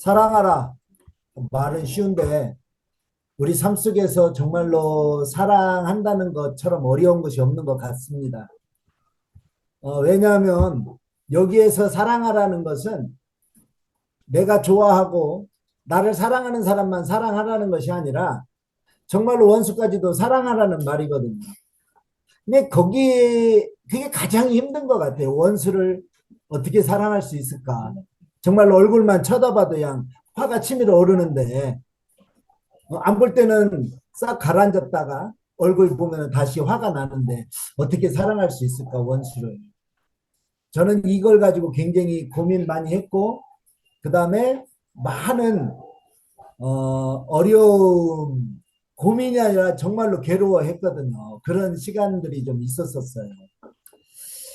사랑하라. 말은 쉬운데 우리 삶 속에서 정말로 사랑한다는 것처럼 어려운 것이 없는 것 같습니다. 왜냐하면 여기에서 사랑하라는 것은 내가 좋아하고 나를 사랑하는 사람만 사랑하라는 것이 아니라 정말로 원수까지도 사랑하라는 말이거든요. 근데 그게 가장 힘든 것 같아요. 원수를 어떻게 사랑할 수 있을까? 정말로 얼굴만 쳐다봐도 그냥 화가 치밀어 오르는데 안 볼 때는 싹 가라앉았다가 얼굴 보면 다시 화가 나는데 어떻게 사랑할 수 있을까 원수를. 저는 이걸 가지고 굉장히 고민 많이 했고 그 다음에 많은 어려움 고민이 아니라 정말로 괴로워했거든요. 그런 시간들이 좀 있었었어요.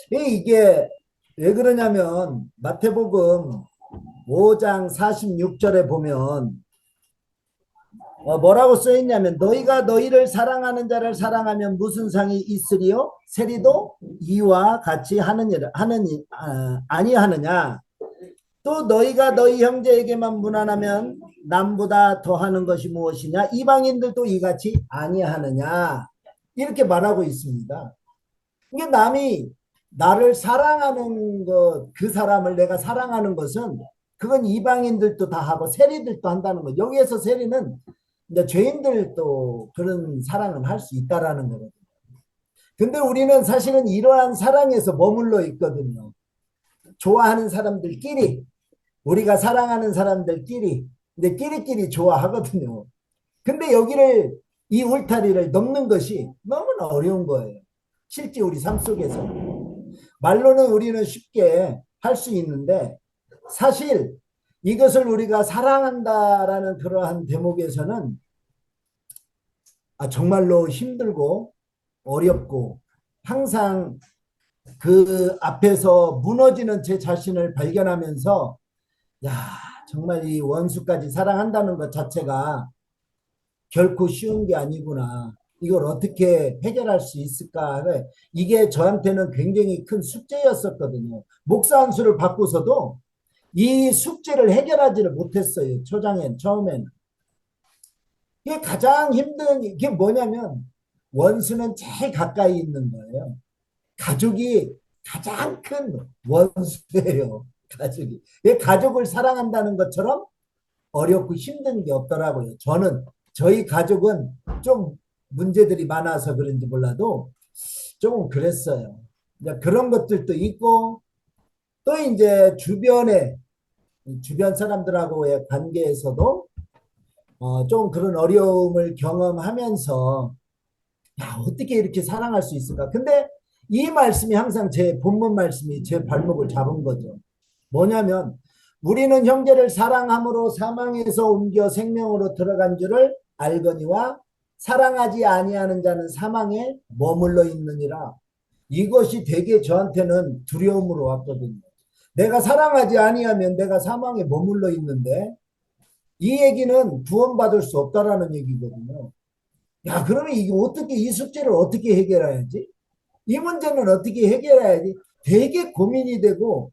이게 왜 그러냐면 마태복음 5장 46절에 보면 뭐라고 써있냐면 너희가 너희를 사랑하는 자를 사랑하면 무슨 상이 있으리요? 세리도 이와 같이 아니하느냐? 또 너희가 너희 형제에게만 무난하면 남보다 더하는 것이 무엇이냐? 이방인들도 이같이 아니하느냐? 이렇게 말하고 있습니다. 이게 남이 나를 사랑하는 것, 그 사람을 내가 사랑하는 것은 그건 이방인들도 다 하고 세리들도 한다는 것. 여기에서 세리는 이제 죄인들도 그런 사랑을 할 수 있다라는 거거든요. 근데 우리는 사실은 이러한 사랑에서 머물러 있거든요. 좋아하는 사람들끼리, 우리가 사랑하는 사람들끼리, 근데 끼리끼리 좋아하거든요. 근데 이 울타리를 넘는 것이 너무나 어려운 거예요. 실제 우리 삶 속에서. 말로는 우리는 쉽게 할 수 있는데 사실 이것을 우리가 사랑한다라는 그러한 대목에서는 정말로 힘들고 어렵고 항상 그 앞에서 무너지는 제 자신을 발견하면서 야, 정말 이 원수까지 사랑한다는 것 자체가 결코 쉬운 게 아니구나. 이걸 어떻게 해결할 수 있을까? 이게 저한테는 굉장히 큰 숙제였었거든요. 목사 한 수를 받고서도 이 숙제를 해결하지를 못했어요. 처음에는. 이게 가장 힘든 게 뭐냐면 원수는 제일 가까이 있는 거예요. 가족이 가장 큰 원수예요. 가족이. 가족을 사랑한다는 것처럼 어렵고 힘든 게 없더라고요. 저희 가족은 좀 문제들이 많아서 그런지 몰라도 조금 그랬어요. 그런 것들도 있고 또 이제 주변 사람들하고의 관계에서도 좀 그런 어려움을 경험하면서 야, 어떻게 이렇게 사랑할 수 있을까? 근데 이 말씀이 항상 제 본문 말씀이 제 발목을 잡은 거죠. 뭐냐면 우리는 형제를 사랑함으로 사망에서 옮겨 생명으로 들어간 줄을 알거니와 사랑하지 아니하는 자는 사망에 머물러 있느니라. 이것이 되게 저한테는 두려움으로 왔거든요. 내가 사랑하지 아니하면 내가 사망에 머물러 있는데 이 얘기는 구원받을 수 없다라는 얘기거든요. 야, 그러면 이 숙제를 어떻게 해결해야지? 이 문제는 어떻게 해결해야지? 되게 고민이 되고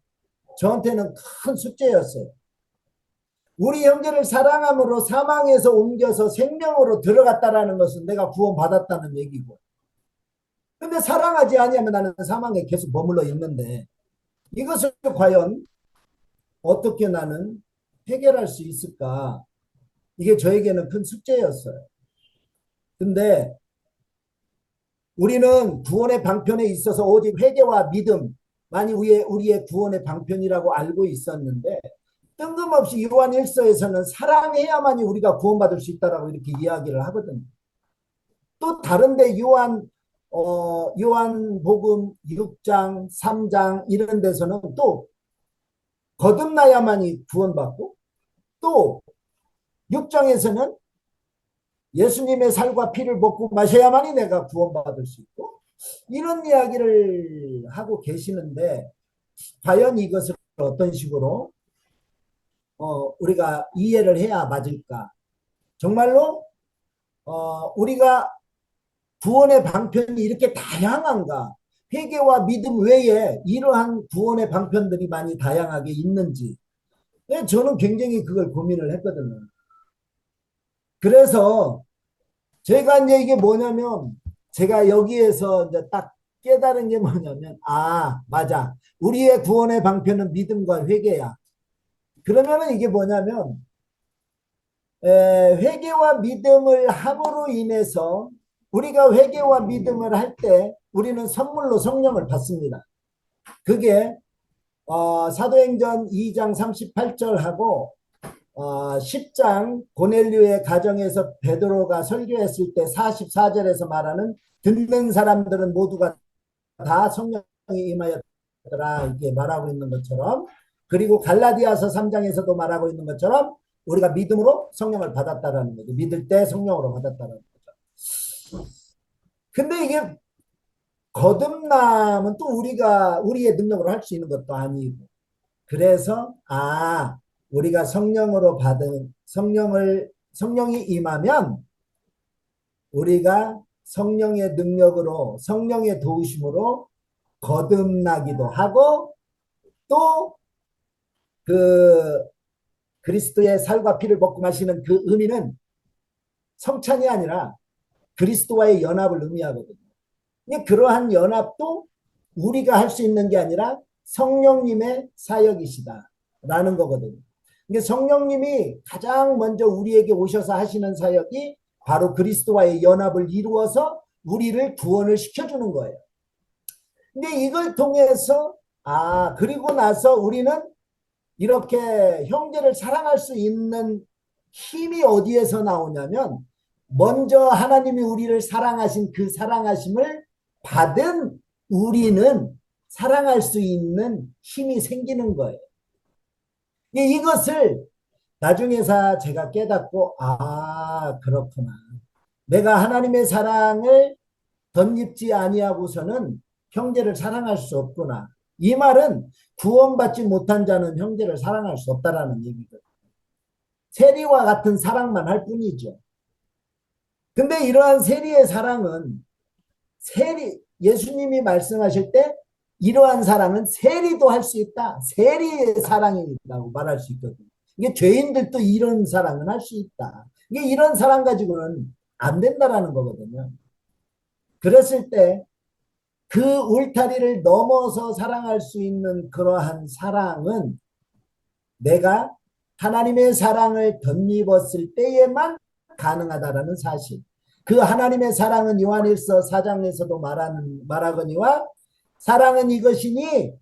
저한테는 큰 숙제였어요. 우리 형제를 사랑함으로 사망에서 옮겨서 생명으로 들어갔다라는 것은 내가 구원받았다는 얘기고. 근데 사랑하지 아니하면 나는 사망에 계속 머물러 있는데 이것을 과연 어떻게 나는 해결할 수 있을까? 이게 저에게는 큰 숙제였어요. 근데 우리는 구원의 방편에 있어서 오직 회개와 믿음만이 우리의 구원의 방편이라고 알고 있었는데 뜬금없이 요한 1서에서는 사랑해야만이 우리가 구원받을 수 있다라고 이렇게 이야기를 하거든요. 또 다른데 요한복음 6장, 3장 이런 데서는 또 거듭나야만이 구원받고 또 6장에서는 예수님의 살과 피를 먹고 마셔야만이 내가 구원받을 수 있고 이런 이야기를 하고 계시는데 과연 이것을 어떤 식으로 우리가 이해를 해야 맞을까? 정말로 우리가 구원의 방편이 이렇게 다양한가? 회개와 믿음 외에 이러한 구원의 방편들이 많이 다양하게 있는지 저는 굉장히 그걸 고민을 했거든요. 그래서 제가 이제 이게 뭐냐면 제가 여기에서 이제 딱 깨달은 게 뭐냐면 맞아. 우리의 구원의 방편은 믿음과 회개야. 그러면은 이게 뭐냐면 회개와 믿음을 함으로 인해서 우리가 회개와 믿음을 할 때 우리는 선물로 성령을 받습니다. 그게 사도행전 2장 38절하고 10장 고넬료의 가정에서 베드로가 설교했을 때 44절에서 말하는 듣는 사람들은 모두가 다 성령이 임하였더라 이렇게 말하고 있는 것처럼, 그리고 갈라디아서 3장에서도 말하고 있는 것처럼 우리가 믿음으로 성령을 받았다라는 거죠. 믿을 때 성령으로 받았다라는 거죠. 근데 이게 거듭남은 또 우리가 우리의 능력으로 할 수 있는 것도 아니고, 그래서 우리가 성령으로 받은 성령이 임하면 우리가 성령의 능력으로 성령의 도우심으로 거듭나기도 하고, 또 그 그리스도의 살과 피를 먹고 마시는 그 의미는 성찬이 아니라 그리스도와의 연합을 의미하거든요. 근데 그러한 연합도 우리가 할 수 있는 게 아니라 성령님의 사역이시다라는 거거든요. 근데 성령님이 가장 먼저 우리에게 오셔서 하시는 사역이 바로 그리스도와의 연합을 이루어서 우리를 구원을 시켜주는 거예요. 근데 이걸 통해서 그리고 나서 우리는 이렇게 형제를 사랑할 수 있는 힘이 어디에서 나오냐면, 먼저 하나님이 우리를 사랑하신 그 사랑하심을 받은 우리는 사랑할 수 있는 힘이 생기는 거예요. 이것을 나중에서 제가 깨닫고 그렇구나. 내가 하나님의 사랑을 덧입지 아니하고서는 형제를 사랑할 수 없구나. 이 말은 구원받지 못한 자는 형제를 사랑할 수 없다라는 얘기거든요. 세리와 같은 사랑만 할 뿐이죠. 근데 이러한 세리의 사랑은 예수님이 말씀하실 때 이러한 사랑은 세리도 할 수 있다. 세리의 사랑이라고 말할 수 있거든요. 이게 죄인들도 이런 사랑은 할 수 있다. 이게 이런 사랑 가지고는 안 된다라는 거거든요. 그랬을 때 그 울타리를 넘어서 사랑할 수 있는 그러한 사랑은 내가 하나님의 사랑을 덧입었을 때에만 가능하다라는 사실. 그 하나님의 사랑은 요한일서 4장에서도 말하거니와 사랑은 이것이니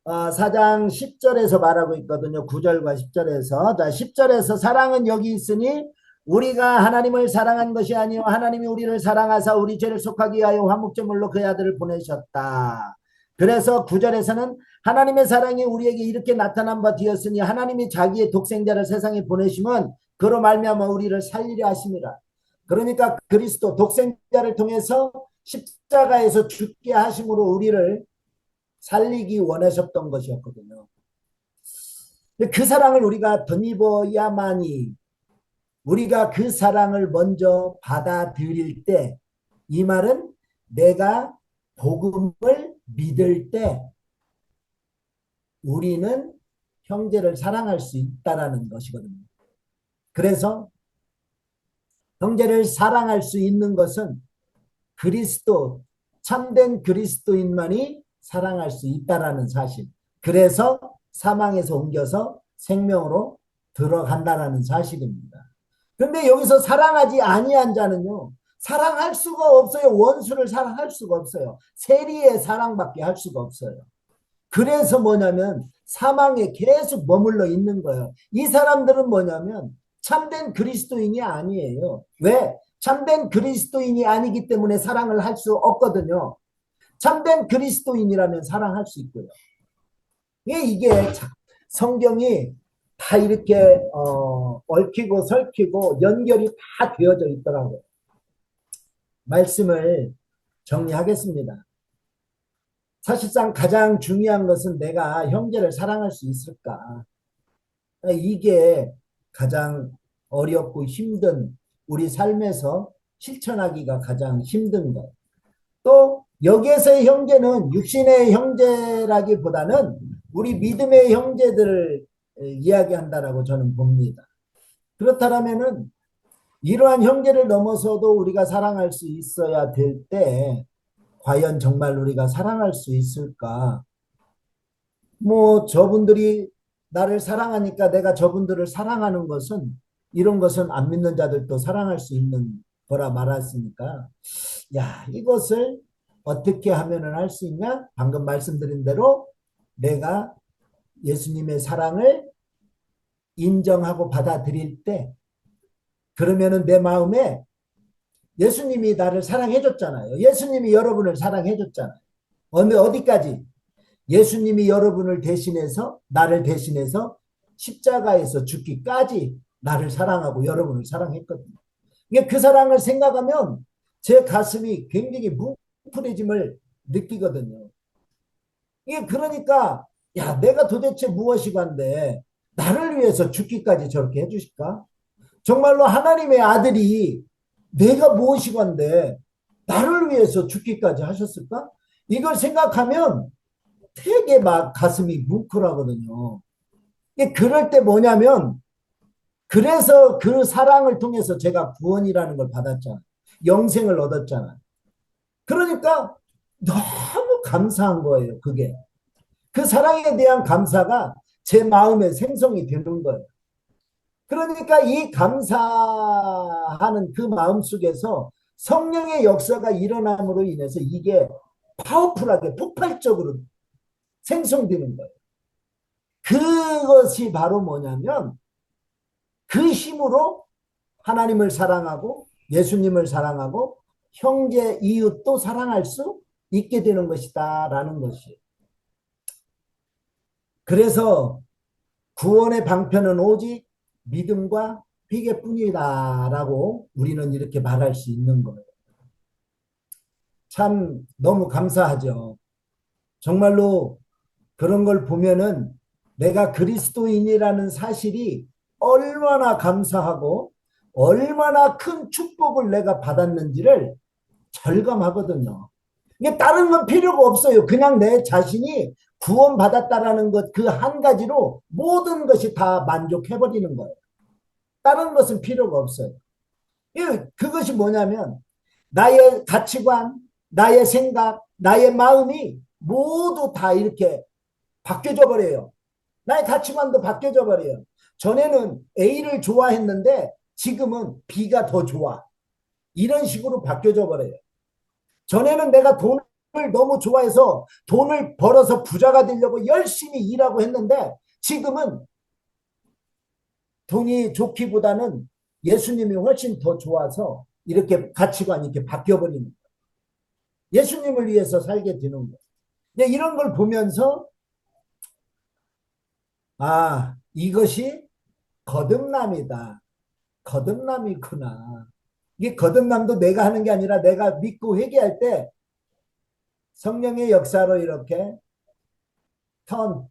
4장 10절에서 말하고 있거든요. 9절과 10절에서. 10절에서 사랑은 여기 있으니 우리가 하나님을 사랑한 것이 아니요 하나님이 우리를 사랑하사 우리 죄를 속하기 위하여 화목제물로 그 아들을 보내셨다. 그래서 9절에서는 하나님의 사랑이 우리에게 이렇게 나타난 바 되었으니 하나님이 자기의 독생자를 세상에 보내시면 그로 말미암아 우리를 살리려 하심이라. 그러니까 그리스도 독생자를 통해서 십자가에서 죽게 하심으로 우리를 살리기 원하셨던 것이었거든요. 그 사랑을 우리가 덧입어야만이, 우리가 그 사랑을 먼저 받아들일 때, 이 말은 내가 복음을 믿을 때 우리는 형제를 사랑할 수 있다라는 것이거든요. 그래서 형제를 사랑할 수 있는 것은 참된 그리스도인만이 사랑할 수 있다라는 사실. 그래서 사망에서 옮겨서 생명으로 들어간다라는 사실입니다. 그런데 여기서 사랑하지 아니한 자는요, 사랑할 수가 없어요. 원수를 사랑할 수가 없어요. 세리의 사랑밖에 할 수가 없어요. 그래서 뭐냐면 사망에 계속 머물러 있는 거예요. 이 사람들은 뭐냐면 참된 그리스도인이 아니에요. 왜? 참된 그리스도인이 아니기 때문에 사랑을 할 수 없거든요. 참된 그리스도인이라면 사랑할 수 있고요. 이게 성경이 다 이렇게 얽히고 설키고 연결이 다 되어져 있더라고요. 말씀을 정리하겠습니다. 사실상 가장 중요한 것은 내가 형제를 사랑할 수 있을까? 이게 가장 어렵고 힘든, 우리 삶에서 실천하기가 가장 힘든 것. 또 여기에서의 형제는 육신의 형제라기보다는 우리 믿음의 형제들을 이야기한다라고 저는 봅니다. 그렇다면은 이러한 형제를 넘어서도 우리가 사랑할 수 있어야 될 때 과연 정말 우리가 사랑할 수 있을까? 뭐 저분들이 나를 사랑하니까 내가 저분들을 사랑하는 것은 이런 것은 안 믿는 자들도 사랑할 수 있는 거라 말했으니까 야 이것을 어떻게 하면은 할 수 있냐? 방금 말씀드린 대로 내가 예수님의 사랑을 인정하고 받아들일 때 그러면은 내 마음에 예수님이 나를 사랑해 줬잖아요. 예수님이 여러분을 사랑해 줬잖아요. 어디까지? 예수님이 여러분을 대신해서 나를 대신해서 십자가에서 죽기까지 나를 사랑하고 여러분을 사랑했거든요. 이게 그 사랑을 생각하면 제 가슴이 굉장히 뭉클해짐을 느끼거든요. 이게 그러니까 야 내가 도대체 무엇이건데 나를 위해서 죽기까지 저렇게 해주실까? 정말로 하나님의 아들이 내가 무엇이건데 나를 위해서 죽기까지 하셨을까? 이걸 생각하면 되게 막 가슴이 뭉클하거든요. 그럴 때 뭐냐면 그래서 그 사랑을 통해서 제가 구원이라는 걸 받았잖아요. 영생을 얻었잖아요. 그러니까 너무 감사한 거예요. 그게. 그 사랑에 대한 감사가 제 마음에 생성이 되는 거예요. 그러니까 이 감사하는 그 마음 속에서 성령의 역사가 일어남으로 인해서 이게 파워풀하게 폭발적으로 생성되는 거예요. 그것이 바로 뭐냐면 그 힘으로 하나님을 사랑하고 예수님을 사랑하고 형제 이웃도 사랑할 수 있게 되는 것이다 라는 것이에요. 그래서 구원의 방편은 오직 믿음과 회개뿐이다 라고 우리는 이렇게 말할 수 있는 거예요. 참 너무 감사하죠. 정말로 그런 걸 보면은 내가 그리스도인이라는 사실이 얼마나 감사하고 얼마나 큰 축복을 내가 받았는지를 절감하거든요. 이게 다른 건 필요가 없어요. 그냥 내 자신이 구원받았다라는 것 그 한 가지로 모든 것이 다 만족해버리는 거예요. 다른 것은 필요가 없어요. 그것이 뭐냐면 나의 가치관, 나의 생각, 나의 마음이 모두 다 이렇게 바뀌어져 버려요. 나의 가치관도 바뀌어져 버려요. 전에는 A를 좋아했는데 지금은 B가 더 좋아. 이런 식으로 바뀌어져 버려요. 전에는 내가 돈을 너무 좋아해서 돈을 벌어서 부자가 되려고 열심히 일하고 했는데 지금은 돈이 좋기보다는 예수님이 훨씬 더 좋아서 이렇게 가치관이 이렇게 바뀌어버리는 거예요. 예수님을 위해서 살게 되는 거예요. 이런 걸 보면서 아 이것이 거듭남이다. 거듭남이구나. 이게 거듭남도 내가 하는 게 아니라 내가 믿고 회개할 때 성령의 역사로 이렇게 턴,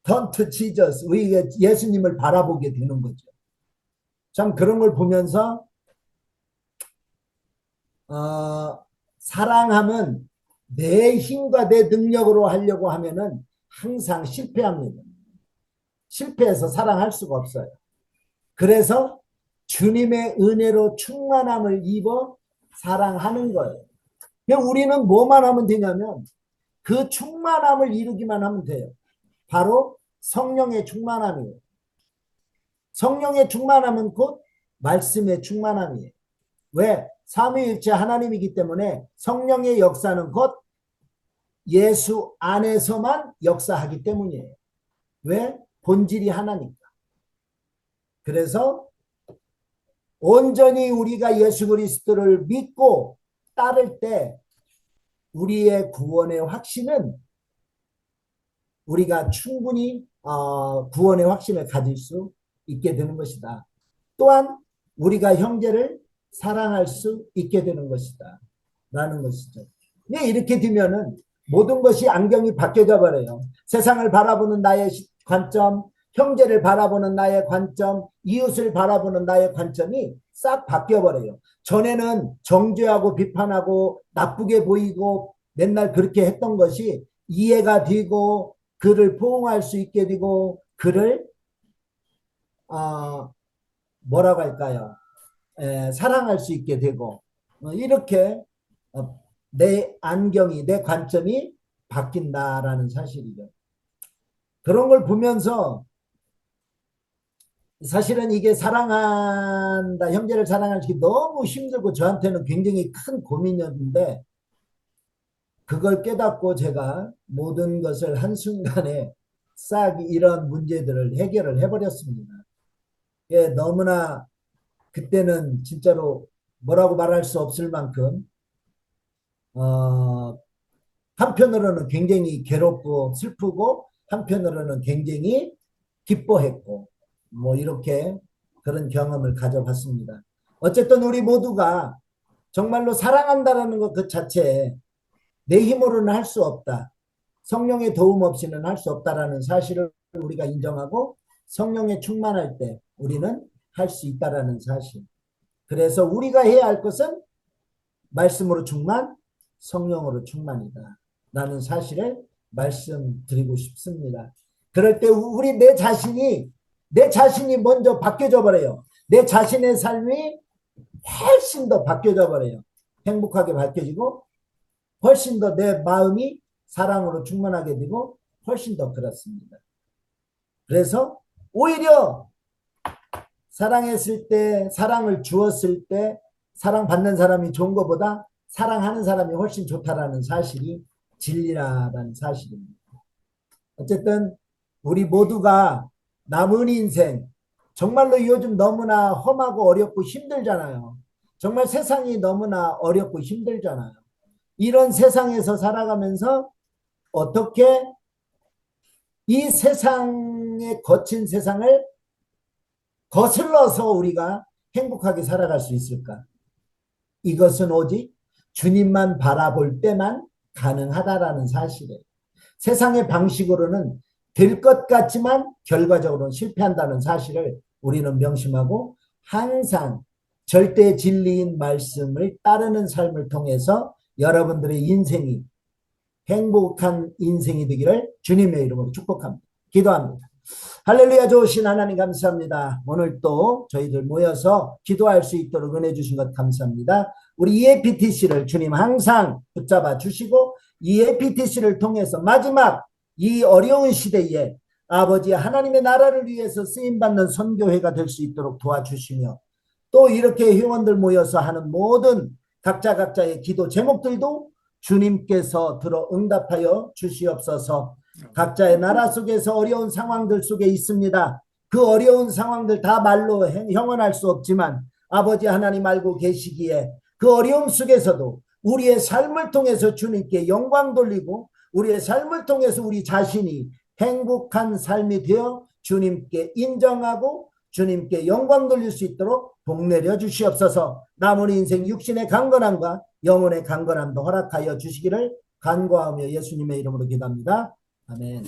턴 to Jesus, 우리 예수님을 바라보게 되는 거죠. 참 그런 걸 보면서 사랑하면 내 힘과 내 능력으로 하려고 하면은 항상 실패합니다. 실패해서 사랑할 수가 없어요. 그래서 주님의 은혜로 충만함을 입어 사랑하는 거예요. 우리는 뭐만 하면 되냐면 그 충만함을 이루기만 하면 돼요. 바로 성령의 충만함이에요. 성령의 충만함은 곧 말씀의 충만함이에요. 왜? 삼위일체 하나님이기 때문에 성령의 역사는 곧 예수 안에서만 역사하기 때문이에요. 왜? 본질이 하나니까. 그래서 온전히 우리가 예수 그리스도를 믿고 따를 때 우리의 구원의 확신은 우리가 충분히 구원의 확신을 가질 수 있게 되는 것이다. 또한 우리가 형제를 사랑할 수 있게 되는 것이다. 라는 것이죠. 이렇게 되면은 모든 것이 안경이 바뀌어져 버려요. 세상을 바라보는 나의 관점, 형제를 바라보는 나의 관점, 이웃을 바라보는 나의 관점이 싹 바뀌어 버려요. 전에는 정죄하고 비판하고 나쁘게 보이고 맨날 그렇게 했던 것이 이해가 되고 그를 포용할 수 있게 되고 그를 어, 뭐라고 할까요? 사랑할 수 있게 되고 이렇게 내 안경이 내 관점이 바뀐다라는 사실이죠. 그런 걸 보면서 사실은 이게 사랑한다, 형제를 사랑하기 너무 힘들고 저한테는 굉장히 큰 고민이었는데 그걸 깨닫고 제가 모든 것을 한순간에 싹 이런 문제들을 해결을 해버렸습니다. 예, 너무나 그때는 진짜로 뭐라고 말할 수 없을 만큼 어, 한편으로는 굉장히 괴롭고 슬프고 한편으로는 굉장히 기뻐했고 뭐 이렇게 그런 경험을 가져봤습니다. 어쨌든 우리 모두가 정말로 사랑한다라는 것 그 자체에 내 힘으로는 할 수 없다. 성령의 도움 없이는 할 수 없다라는 사실을 우리가 인정하고 성령에 충만할 때 우리는 할 수 있다라는 사실. 그래서 우리가 해야 할 것은 말씀으로 충만, 성령으로 충만이다. 라는 사실을 말씀드리고 싶습니다. 그럴 때 우리 내 자신이 먼저 바뀌어져 버려요. 내 자신의 삶이 훨씬 더 바뀌어져 버려요. 행복하게 바뀌어지고 훨씬 더 내 마음이 사랑으로 충만하게 되고 훨씬 더 그렇습니다. 그래서 오히려 사랑했을 때, 사랑을 주었을 때 사랑받는 사람이 좋은 것보다 사랑하는 사람이 훨씬 좋다라는 사실이 진리라는 사실입니다. 어쨌든 우리 모두가 남은 인생 정말로 요즘 너무나 험하고 어렵고 힘들잖아요. 정말 세상이 너무나 어렵고 힘들잖아요. 이런 세상에서 살아가면서 어떻게 이 세상의 거친 세상을 거슬러서 우리가 행복하게 살아갈 수 있을까? 이것은 오직 주님만 바라볼 때만 가능하다라는 사실이에요. 세상의 방식으로는 될 것 같지만 결과적으로는 실패한다는 사실을 우리는 명심하고 항상 절대 진리인 말씀을 따르는 삶을 통해서 여러분들의 인생이 행복한 인생이 되기를 주님의 이름으로 축복합니다. 기도합니다. 할렐루야. 좋으신 하나님 감사합니다. 오늘 또 저희들 모여서 기도할 수 있도록 은혜 주신 것 감사합니다. 우리 EAPTC를 주님 항상 붙잡아 주시고 EAPTC를 통해서 마지막 이 어려운 시대에 아버지 하나님의 나라를 위해서 쓰임받는 선교회가 될 수 있도록 도와주시며 또 이렇게 회원들 모여서 하는 모든 각자의 기도 제목들도 주님께서 들어 응답하여 주시옵소서. 각자의 나라 속에서 어려운 상황들 속에 있습니다. 그 어려운 상황들 다 말로 형언할 수 없지만 아버지 하나님 알고 계시기에 그 어려움 속에서도 우리의 삶을 통해서 주님께 영광 돌리고 우리의 삶을 통해서 우리 자신이 행복한 삶이 되어 주님께 인정하고 주님께 영광 돌릴 수 있도록 복내려 주시옵소서. 남은 인생 육신의 강건함과 영혼의 강건함도 허락하여 주시기를 간구하며 예수님의 이름으로 기도합니다. 아멘.